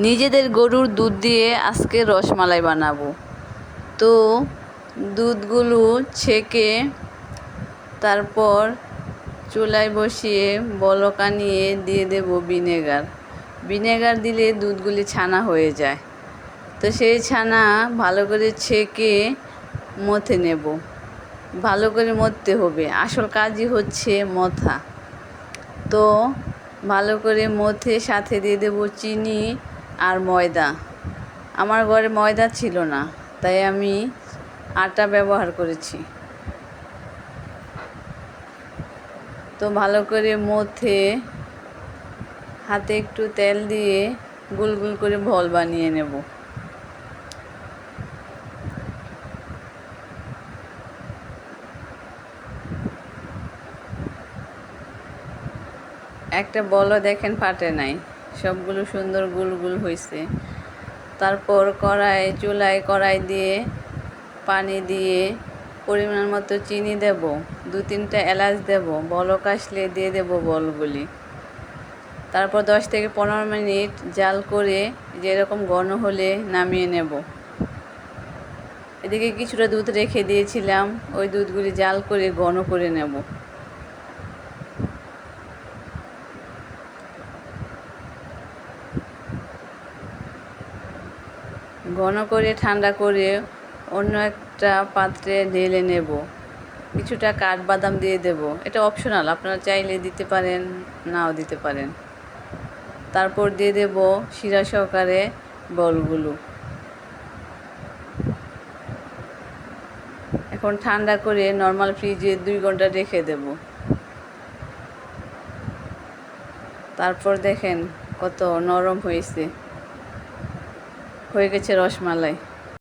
নিজেদের গরুর দুধ দিয়ে আজকে রসমালাই বানাবো। তো দুধগুলো ছেঁকে তারপর চুলায় বসিয়ে বলক আনিয়ে দিয়ে দেব ভিনেগার দিলে দুধগুলি ছানা হয়ে যায়। তো সেই ছানা ভালো করে ছেঁকে মথে নেব। ভালো করে মথতে হবে, আসল কাজই হচ্ছে মথা। তো ভালো করে মথে সাথে দিয়ে দেব চিনি আর ময়দা। আমার ঘরে ময়দা ছিল না, তাই আমি আটা ব্যবহার করেছি। তো ভালো করে মথে হাতে একটু তেল দিয়ে গোল গোল করে বল বানিয়ে নেব। একটা বলও দেখেন ফাটে নাই, সবগুলো সুন্দর গোল গোল হয়েছে। তারপর চুলায় কড়াই দিয়ে পানি দিয়ে পরিমাণ মতো চিনি দেব, 2-3টা এলাচ দেব, বলক আসলে দিয়ে দেব বলগুলি। তারপর 10 থেকে 15 মিনিট জাল করে যেরকম ঘন হলে নামিয়ে নেব। এদিকে কিছুটা দুধ রেখে দিয়েছিলাম, ওই দুধগুলি জাল করে ঘন করে নেব। ঘন করে ঠান্ডা করে অন্য একটা পাত্রে ঢেলে নেব। কিছুটা কাঠবাদাম দিয়ে দেব, এটা অপশনাল, আপনারা চাইলে দিতে পারেন, নাও দিতে পারেন। তারপর দিয়ে দেব শিরা সহকারে বলগুলো। এখন ঠান্ডা করে নর্মাল ফ্রিজে 2 ঘন্টা রেখে দেব। তারপর দেখেন কত নরম হয়ে গেছে রসমালাই।